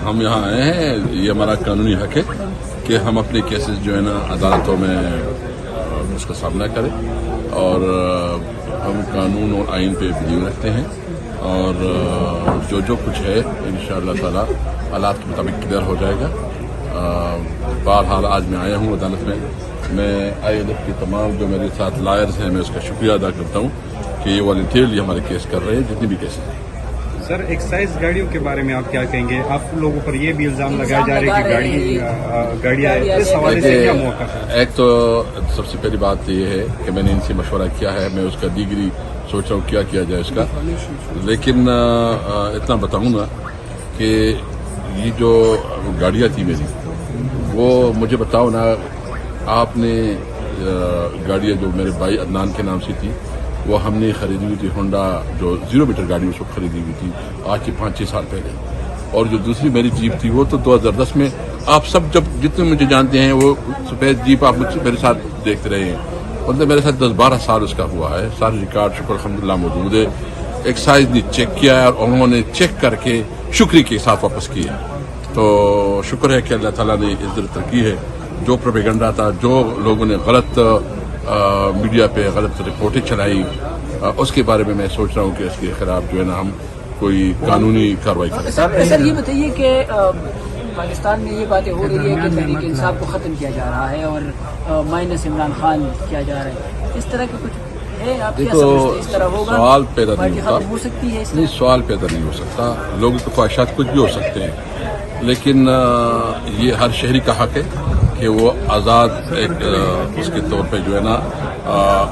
ہم یہاں آئے ہیں، یہ ہمارا قانونی حق ہے کہ ہم اپنے کیسز جو ہے نا عدالتوں میں اس کا سامنا کریں، اور ہم قانون اور آئین پہ بلیو رکھتے ہیں، اور جو کچھ ہے انشاءاللہ تعالی حالات کے مطابق کلیئر ہو جائے گا۔ بہرحال آج میں آیا ہوں عدالت میں آئی ایل ایف کے تمام جو میرے ساتھ لائرز ہیں، میں اس کا شکریہ ادا کرتا ہوں کہ یہ والنٹیرلی ہمارے کیس کر رہے ہیں، جتنی بھی کیسز ہیں۔ سر، ایکسائز گاڑیوں کے بارے میں آپ کیا کہیں گے؟ آپ لوگوں پر یہ بھی الزام لگایا جا رہا ہے کہ گاڑیاں اس حوالے سے کیا موقف ہے؟ ایک تو سب سے پہلی بات یہ ہے کہ میں نے ان سے مشورہ کیا ہے، میں اس کا دیگری سوچ رہا ہوں کیا جائے اس کا، لیکن اتنا بتاؤں نا کہ یہ جو گاڑیاں تھی میری، وہ مجھے بتاؤ نا، آپ نے گاڑیاں جو میرے بھائی عدنان کے نام سے تھی وہ ہم نے خریدی ہوئی تھی، ہونڈا جو 0 میٹر گاڑی اس وقت خریدی ہوئی تھی آج سے 5-6 سال پہلے، اور جو دوسری میری جیپ تھی وہ تو 2010 میں، آپ سب جب جتنے مجھے جانتے ہیں وہ سفید جیپ آپ مجھ سے میرے ساتھ دیکھتے رہے ہیں، مطلب میرے ساتھ 10-12 سال اس کا ہوا ہے، سارے ریکارڈ شکر الحمدللہ موجود ہے۔ ایکسائز نے چیک کیا اور انہوں نے چیک کر کے شکریہ کے ساتھ واپس کیا، تو شکر ہے کہ اللہ تعالیٰ نے عزت ترقی ہے۔ جو پروپیگنڈا تھا، جو لوگوں نے غلط میڈیا پہ غلط رپورٹیں چلائی، اس کے بارے میں میں سوچ رہا ہوں کہ اس کے خلاف جو ہے نا ہم کوئی قانونی کارروائی کریں۔ سر یہ بتائیے کہ پاکستان میں یہ باتیں ہو رہی ہے کہ تحریک انصاف کو ختم کیا جا رہا ہے اور مائنس عمران خان کیا جا رہا ہے، اس طرح کے کچھ ہے؟ آپ کیا سمجھتے ہیں اس طرح ہوگا؟ سوال پیدا نہیں ختم ہو سکتی ہے؟ نہیں، سوال پیدا نہیں ہو سکتا، لوگوں کی خواہشات کچھ بھی ہو سکتے ہیں، لیکن یہ ہر شہری کا حق ہے کہ وہ آزاد ایک اس کے طور پہ جو ہے نا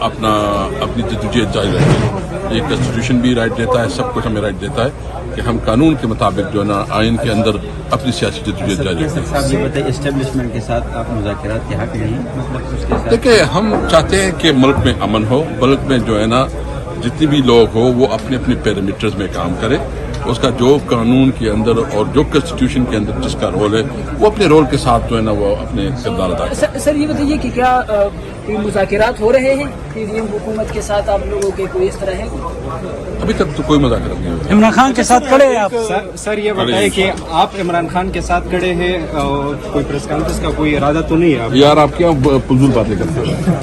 اپنی جدوجہد جاری رکھے۔ یہ کنسٹیٹیوشن بھی رائٹ دیتا ہے، سب کچھ ہمیں رائٹ دیتا ہے کہ ہم قانون کے مطابق جو ہے نا آئین کے اندر اپنی سیاسی جدوجہد جاری رکھیں۔ صاحب یہ بتائیے، اسٹیبلشمنٹ کے ساتھ آپ مذاکرات کے حق نہیں، مطلب اس کے ساتھ؟ دیکھیں، ہم چاہتے ہیں کہ ملک میں امن ہو، ملک میں جو ہے نا جتنی بھی لوگ ہو وہ اپنے اپنے پیرامیٹرز میں کام کرے، اس کا جو قانون کے اندر اور جو کنسٹیٹیوشن کے اندر جس کا رول ہے وہ اپنے رول کے ساتھ جو ہے نا وہ اپنے کردار ادا کرے۔ سر یہ بتائیے کہ کیا کوئی مذاکرات ہو رہے ہیں PDM حکومت کے ساتھ آپ لوگوں کے، کوئی اس طرح ہے؟ ابھی تک تو کوئی مذاکرات نہیں ہوا۔ عمران خان کے ساتھ کھڑے ہیں آپ؟ سر یہ بتائیں کہ آپ عمران خان کے ساتھ کھڑے ہیں، کوئی پریس کانفرنس کا کوئی ارادہ تو نہیں ہے؟ یار آپ کیا فضول باتیں کرتے ہو؟